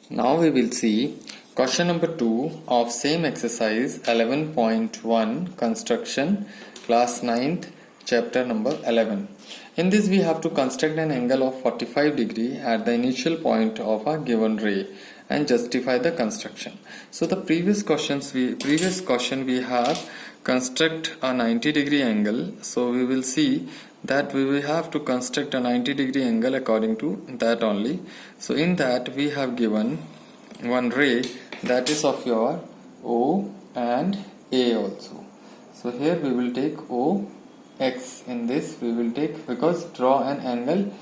Now we will see question number 2 of same exercise 11.1 construction class 9th chapter number 11. In this we have to construct an angle of 45 degree at the initial point of a given ray and justify the construction. So the previous question we have construct a 90 degree angle. So we will see that we will have to construct a 90 degree angle according to that only. So in that we have given one ray that is of your O and A also. So here we will take OX. In this we will take, because draw an angle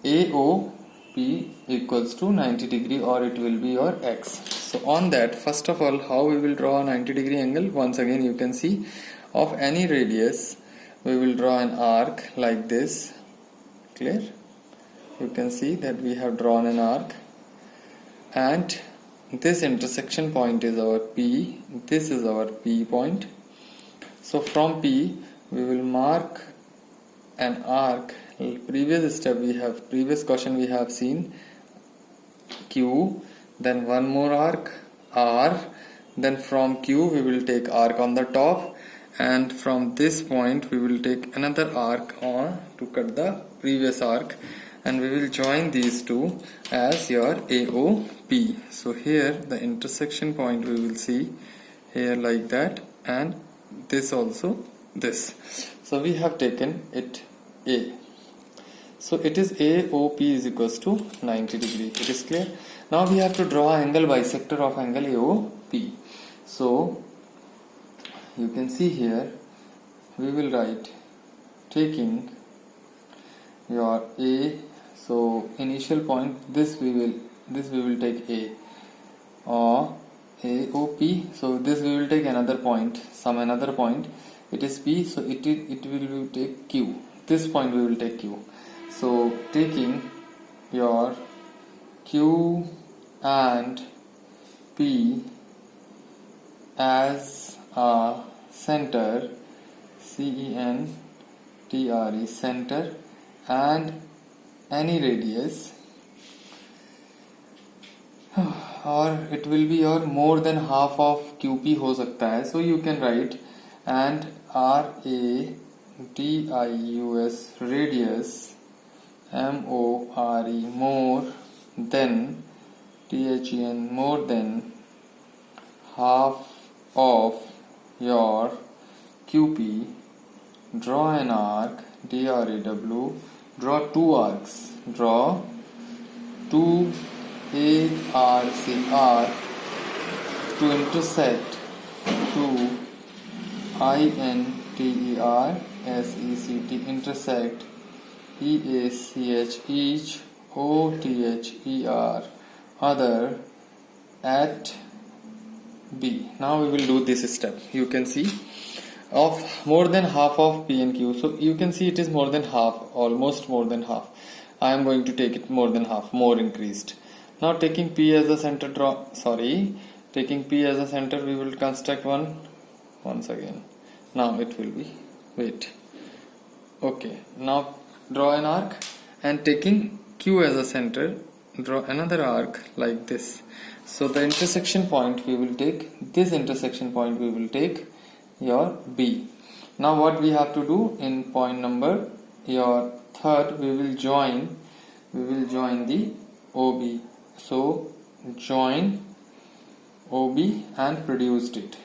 AOP equals to 90 degree, or it will be your X. So on that, first of all, how we will draw a 90 degree angle? Once again you can see, of any radius we will draw an arc like this. Clear? You can see that we have drawn an arc, and this intersection point is our P. This is our P point. So from P we will mark an arc. Previous question we have seen Q, then one more arc R, then from Q we will take arc on the top, and from this point we will take another arc on to cut the previous arc, and we will join these two as your AOP. So here the intersection point we will see here like that, and this also this. So we have taken it A. So it is AOP is equals to 90 degree. It is clear. Now we have to draw angle bisector of angle AOP. So you can see here we will write taking your A. So initial point, this we will take A or AOP. So this we will take another point, another point. It is P, so it will take Q. This point we will take Q. So taking your Q and P as a center, CENTRE, center, and any radius, or it will be your more than half of QP हो सकता है. So you can write and RADIUS, radius, MORE, more than, THEN, more than half of your QP. Draw an arc, DRAW, draw two arcs, draw two ARC to intersect two INTERSECT, intersect EACH, each OTHER, other at B. Now we will do this step. You can see of more than half of P and Q. So you can see it is more than half, almost more than half. I am going to take it more than half, more increased. Now taking P as a center, taking P as a center, we will construct one once again. Now it will be, wait, okay, now draw an arc, and taking Q as a center, draw another arc like this. So the intersection point we will take, this intersection point we will take your B. Now what we have to do in point number your third, we will join the OB. So join OB and produced it,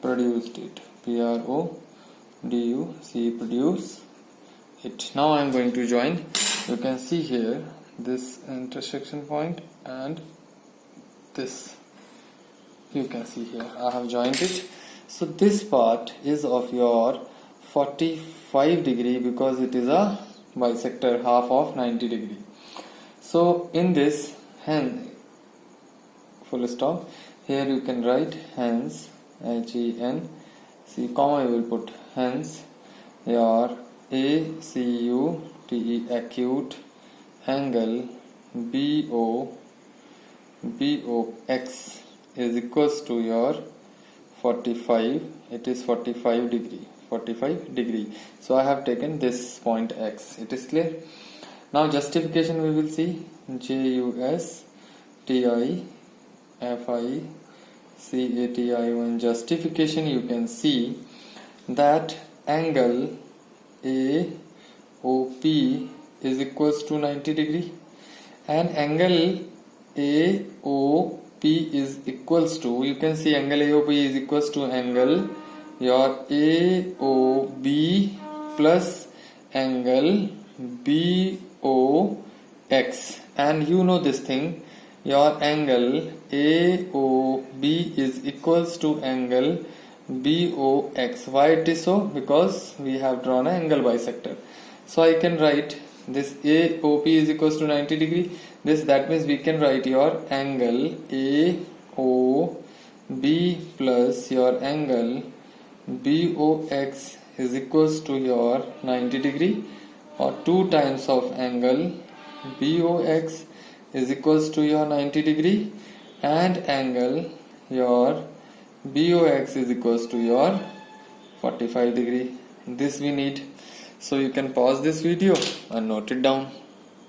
PRODUCE, produce it. Now I am going to join. You can see here this intersection point and this. You can see here I have joined it. So this part is of your 45 degree because it is a bisector, half of 90 degree. So in this, hence, full stop, here you can write hence, HEN, see comma you will put, hence your ACUTE, acute angle BOX is equals to your 45. It is 45 degree. So I have taken this point X. It is clear. Now justification we will see. JUSTIFICATI. Justification you can see that angle AOP is equals to 90 degree, and angle AOP is equals to, you can see angle AOP is equals to angle your AOB plus angle BOX, and you know this thing, your angle AOB is equals to angle BOX. Why it is so? Because we have drawn an angle bisector. So I can write this AOP is equals to 90 degree. That means we can write your angle AOB plus your angle BOX is equals to your 90 degree, or 2 times of angle BOX is equals to your 90 degree, and angle your BOX is equals to your 45 degree. This we need. So you can pause this video and note it down.